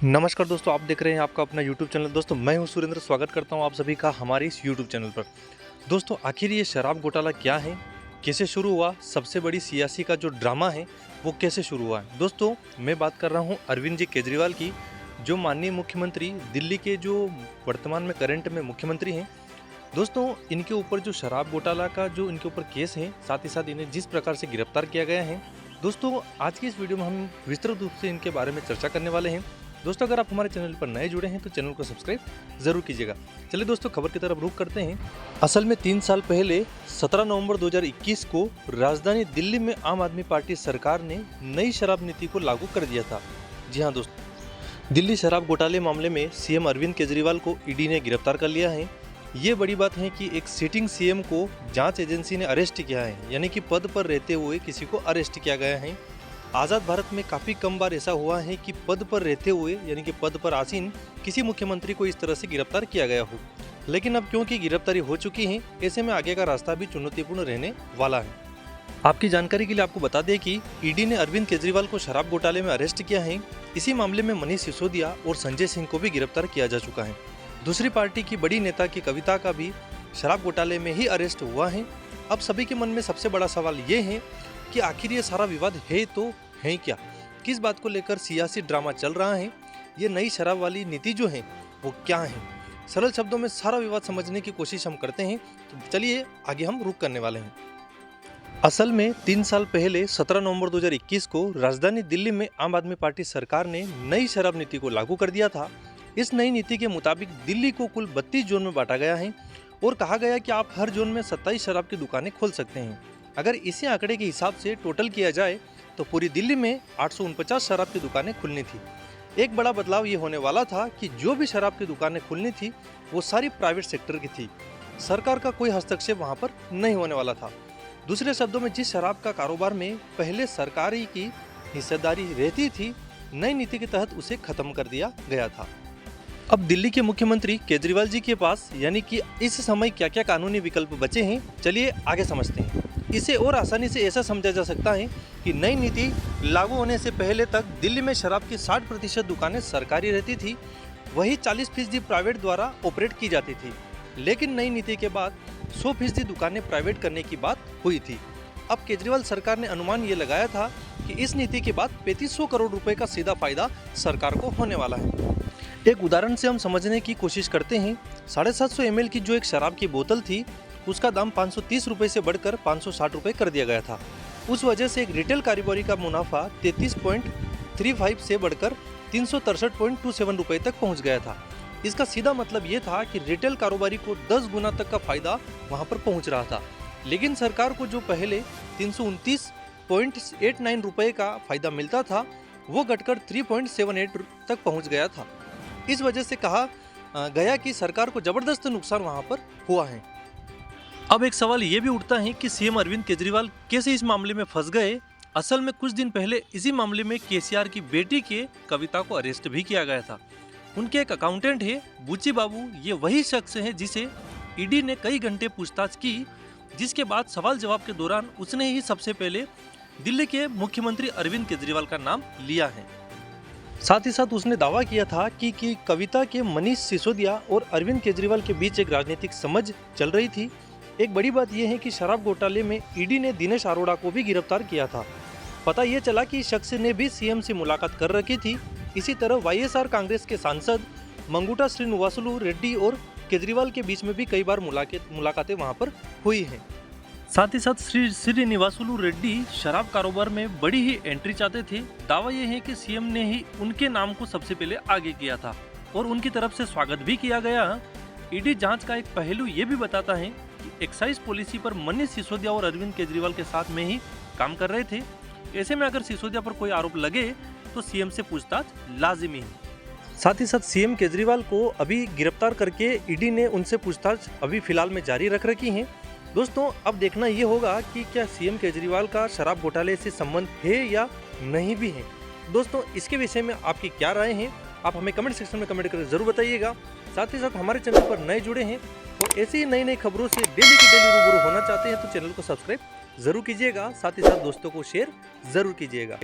नमस्कार दोस्तों, आप देख रहे हैं आपका अपना YouTube चैनल। दोस्तों मैं हूं सुरेंद्र, स्वागत करता हूं आप सभी का हमारे इस YouTube चैनल पर। दोस्तों आखिर ये शराब घोटाला क्या है, कैसे शुरू हुआ, सबसे बड़ी सियासी का जो ड्रामा है वो कैसे शुरू हुआ है। दोस्तों मैं बात कर रहा हूं अरविंद जी केजरीवाल की, जो माननीय मुख्यमंत्री दिल्ली के जो वर्तमान में करंट में मुख्यमंत्री हैं। दोस्तों इनके ऊपर जो शराब घोटाला का जो इनके ऊपर केस है, साथ ही साथ इन्हें जिस प्रकार से गिरफ्तार किया गया है, दोस्तों आज की इस वीडियो में हम विस्तृत रूप से इनके बारे में चर्चा करने वाले हैं। दोस्तों अगर आप हमारे चैनल पर नए जुड़े हैं तो चैनल को सब्सक्राइब जरूर कीजिएगा। चलिए दोस्तों खबर की तरफ रुख करते हैं। असल में 3 साल पहले 17 नवंबर 2021 को राजधानी दिल्ली में आम आदमी पार्टी सरकार ने नई शराब नीति को लागू कर दिया था। जी हाँ दोस्तों, दिल्ली शराब घोटाले मामले में सीएम अरविंद केजरीवाल को ईडी ने गिरफ्तार कर लिया है। ये बड़ी बात है कि एक सिटिंग सीएम को जांच एजेंसी ने अरेस्ट किया है, यानी कि पद पर रहते हुए किसी को अरेस्ट किया गया है। आज़ाद भारत में काफ़ी कम बार ऐसा हुआ है कि पद पर रहते हुए, यानी कि पद पर आसीन किसी मुख्यमंत्री को इस तरह से गिरफ्तार किया गया हो। लेकिन अब क्योंकि गिरफ्तारी हो चुकी है, ऐसे में आगे का रास्ता भी चुनौतीपूर्ण रहने वाला है। आपकी जानकारी के लिए आपको बता दें कि ईडी ने अरविंद केजरीवाल को शराब घोटाले में अरेस्ट किया है। इसी मामले में मनीष सिसोदिया और संजय सिंह को भी गिरफ्तार किया जा चुका है। दूसरी पार्टी की बड़ी नेता की कविता का भी शराब घोटाले में ही अरेस्ट हुआ है। अब सभी के मन में सबसे बड़ा सवाल ये है कि आखिर ये सारा विवाद है तो है क्या, किस बात को लेकर सियासी ड्रामा चल रहा है, ये नई शराब वाली नीति जो है वो क्या है। सरल शब्दों में सारा विवाद समझने की कोशिश हम करते हैं, तो चलिए आगे हम रुख करने वाले हैं। असल में 3 साल पहले 17 नवंबर 2021 को राजधानी दिल्ली में आम आदमी पार्टी सरकार ने नई शराब नीति को लागू कर दिया था। इस नई नीति के मुताबिक दिल्ली को कुल 32 जोन में बांटा गया है और कहा गया कि आप हर जोन में 27 शराब की दुकानें खोल सकते हैं। अगर इसी आंकड़े के हिसाब से टोटल किया जाए तो पूरी दिल्ली में 849 शराब की दुकानें खुलनी थी। एक बड़ा बदलाव ये होने वाला था कि जो भी शराब की दुकानें खुलनी थी वो सारी प्राइवेट सेक्टर की थी। सरकार का कोई हस्तक्षेप वहाँ पर नहीं होने वाला था। दूसरे शब्दों में जिस शराब का कारोबार में पहले सरकारी की हिस्सेदारी रहती थी, नई नीति के तहत उसे खत्म कर दिया गया था। अब दिल्ली के मुख्यमंत्री केजरीवाल जी के पास यानी कि इस समय क्या क्या कानूनी विकल्प बचे हैं, चलिए आगे समझते हैं। इसे और आसानी से ऐसा समझा जा सकता है कि नई नीति लागू होने से पहले तक दिल्ली में शराब की 60% दुकानें सरकारी रहती थी, वही 40% प्राइवेट द्वारा ऑपरेट की जाती थी। लेकिन नई नीति के बाद 100% दुकानें प्राइवेट करने की बात हुई थी। अब केजरीवाल सरकार ने अनुमान ये लगाया था कि इस नीति के बाद 3500 करोड़ रुपए का सीधा फायदा सरकार को होने वाला है। एक उदाहरण से हम समझने की कोशिश करते हैं। 750 ml की जो एक शराब की बोतल थी, उसका दाम 530 रुपये से बढ़कर 560 रुपये कर दिया गया था। उस वजह से एक रिटेल कारोबारी का मुनाफा 33.35 से बढ़कर 363.27 रुपये तक पहुंच गया था। इसका सीधा मतलब ये था कि रिटेल कारोबारी को 10 गुना तक का फायदा वहां पर पहुंच रहा था। लेकिन सरकार को जो पहले 329.89 रुपये का फायदा मिलता था, वो घटकर 3.78 तक पहुंच गया था। इस वजह से कहा गया कि सरकार को जबरदस्त नुकसान वहां पर हुआ है। अब एक सवाल ये भी उठता है कि सीएम अरविंद केजरीवाल कैसे इस मामले में फंस गए। असल में कुछ दिन पहले इसी मामले में केसीआर की बेटी के कविता को अरेस्ट भी किया गया था। उनके एक अकाउंटेंट है बुच्ची बाबू, ये वही शख्स है जिसे ईडी ने कई घंटे पूछताछ की, जिसके बाद सवाल जवाब के दौरान उसने ही सबसे पहले दिल्ली के मुख्यमंत्री अरविंद केजरीवाल का नाम लिया है। साथ ही साथ उसने दावा किया था कि कविता के मनीष सिसोदिया और अरविंद केजरीवाल के बीच एक राजनीतिक समझ चल रही थी। एक बड़ी बात यह है कि शराब घोटाले में ईडी ने दिनेश अरोड़ा को भी गिरफ्तार किया था। पता ये चला कि इस शख्स ने भी सीएम से मुलाकात कर रखी थी। इसी तरह वाईएसआर कांग्रेस के सांसद मंगुटा श्रीनिवासुलु रेड्डी और केजरीवाल के बीच में भी कई बार मुलाकातें वहां पर हुई हैं। साथ ही साथ श्रीनिवासुलु रेड्डी शराब कारोबार में बड़ी ही एंट्री चाहते थे। दावा यह है कि सीएम ने ही उनके नाम को सबसे पहले आगे किया था और उनकी तरफ से स्वागत भी किया गया। ईडी जांच का एक पहलू ये भी बताता है कि एक्साइज पॉलिसी पर मनीष सिसोदिया और अरविंद केजरीवाल के साथ में ही काम कर रहे थे। ऐसे में अगर सिसोदिया पर कोई आरोप लगे तो सीएम से पूछताछ लाजिमी है। साथ ही साथ सीएम केजरीवाल को अभी गिरफ्तार करके ईडी ने उनसे पूछताछ अभी फिलहाल में जारी रख रखी है। दोस्तों अब देखना ये होगा कि क्या सीएम केजरीवाल का शराब घोटाले से संबंध है या नहीं भी है। दोस्तों इसके विषय में आपकी क्या राय है, आप हमें कमेंट सेक्शन में कमेंट करके जरूर बताइएगा। साथ ही साथ हमारे चैनल पर नए जुड़े हैं और ऐसी ही नई नई खबरों से डेली की डेली रूबरू होना चाहते हैं तो चैनल को सब्सक्राइब जरूर कीजिएगा। साथ ही साथ दोस्तों को शेयर जरूर कीजिएगा।